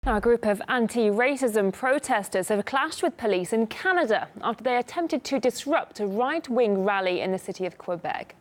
Now, a group of anti-racism protesters have clashed with police in Canada after they attempted to disrupt a right-wing rally in the city of Quebec.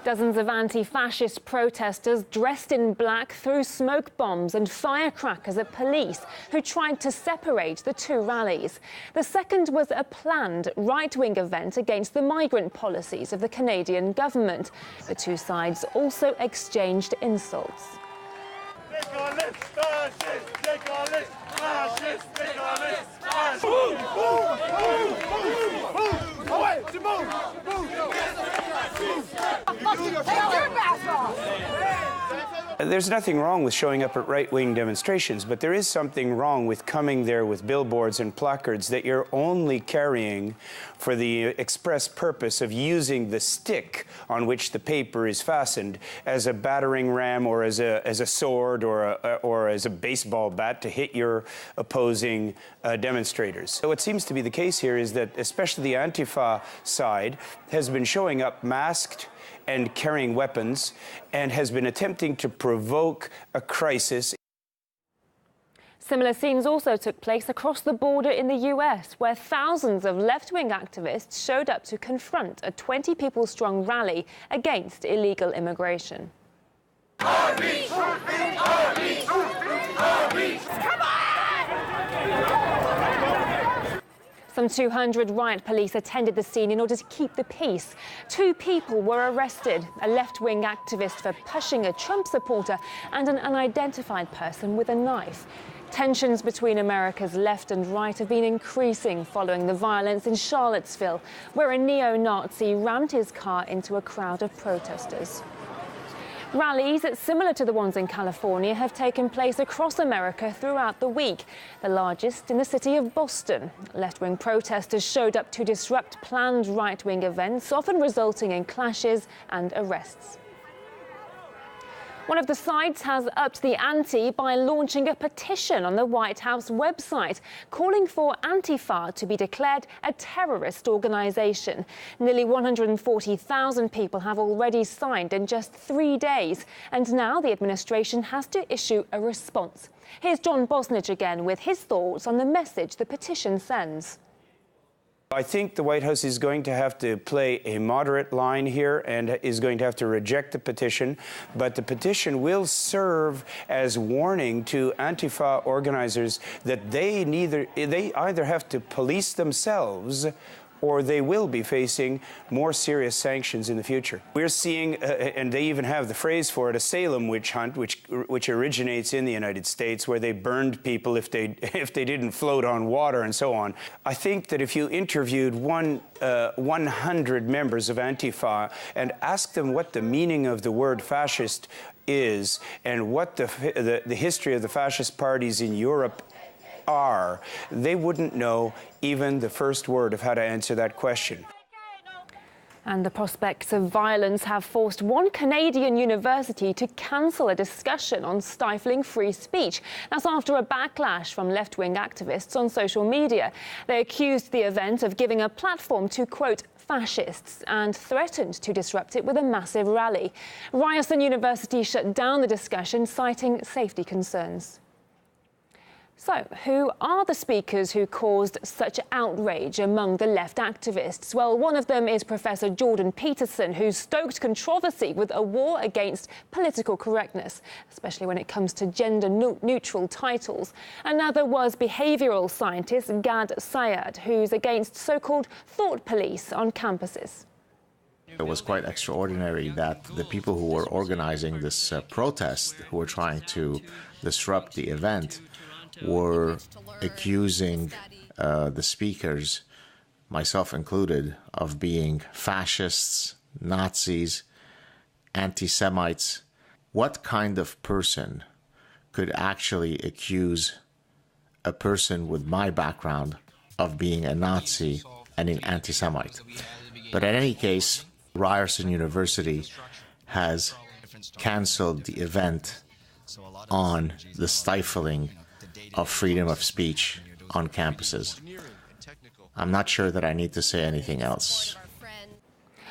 Dozens of anti-fascist protesters dressed in black threw smoke bombs and firecrackers at police who tried to separate the two rallies. The second was a planned right-wing event against the migrant policies of the Canadian government. The two sides also exchanged insults. There's nothing wrong with showing up at right-wing demonstrations, but there is something wrong with coming there with billboards and placards that you're only carrying for the express purpose of using the stick on which the paper is fastened as a battering ram or as a sword or as a baseball bat to hit your opposing demonstrators. So what seems to be the case here is that especially the Antifa side has been showing up masked and carrying weapons, and has been attempting to provoke a crisis. Similar scenes also took place across the border in the US, where thousands of left-wing activists showed up to confront a 20-people-strong rally against illegal immigration. Armies! Armies! Armies! Come on! Some 200 riot police attended the scene in order to keep the peace. 2 people were arrested, a left-wing activist for pushing a Trump supporter and an unidentified person with a knife. Tensions between America's left and right have been increasing following the violence in Charlottesville, where a neo-Nazi rammed his car into a crowd of protesters. Rallies similar to the ones in California have taken place across America throughout the week, the largest in the city of Boston. Left-wing protesters showed up to disrupt planned right-wing events, often resulting in clashes and arrests. One of the sides has upped the ante by launching a petition on the White House website calling for Antifa to be declared a terrorist organisation. Nearly 140,000 people have already signed in just 3 days, and now the administration has to issue a response. Here's John Bosnich again with his thoughts on the message the petition sends. I think the White House is going to have to play a moderate line here and is going to have to reject the petition, but the petition will serve as warning to Antifa organizers that they either have to police themselves or they will be facing more serious sanctions in the future. We're seeing, and they even have the phrase for it, a Salem witch hunt, which originates in the United States, where they burned people if they didn't float on water and so on. I think that if you interviewed 100 members of Antifa and asked them what the meaning of the word fascist is and what the history of the fascist parties in Europe are, they wouldn't know even the first word of how to answer that question. And the prospects of violence have forced one Canadian university to cancel a discussion on stifling free speech. That's after a backlash from left-wing activists on social media. They accused the event of giving a platform to, quote, fascists and threatened to disrupt it with a massive rally. Ryerson University shut down the discussion, citing safety concerns. So, who are the speakers who caused such outrage among the left activists? Well, one of them is Professor Jordan Peterson, who stoked controversy with a war against political correctness, especially when it comes to gender-neutral titles. Another was behavioural scientist Gad Sayed, who's against so-called thought police on campuses. It was quite extraordinary that the people who were organizing this protest, who were trying to disrupt the event, were accusing the speakers, myself included, of being fascists, Nazis, anti-Semites. What kind of person could actually accuse a person with my background of being a Nazi and an anti-Semite? But in any case, Ryerson University has canceled the event on the stifling of freedom of speech on campuses. I'm not sure that I need to say anything else.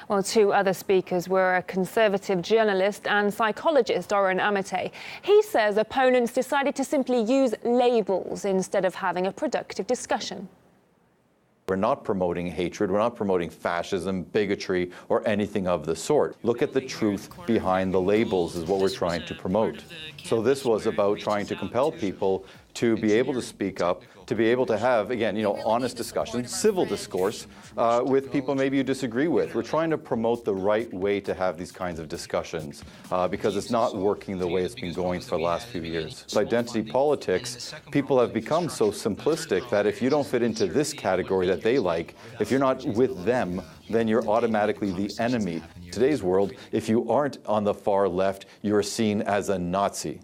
Well, two other speakers were a conservative journalist and psychologist, Oren Amate. He says opponents decided to simply use labels instead of having a productive discussion. We're not promoting hatred, we're not promoting fascism, bigotry, or anything of the sort. Look at the truth behind the labels is what we're trying to promote. So this was about trying to compel people to be able to speak up, to be able to have, again, honest discussion, civil discourse with people maybe you disagree with. We're trying to promote the right way to have these kinds of discussions because it's not working the way it's been going for the last few years. With identity politics, people have become so simplistic that if you don't fit into this category that they like, if you're not with them, then you're automatically the enemy. In today's world, if you aren't on the far left, you're seen as a Nazi.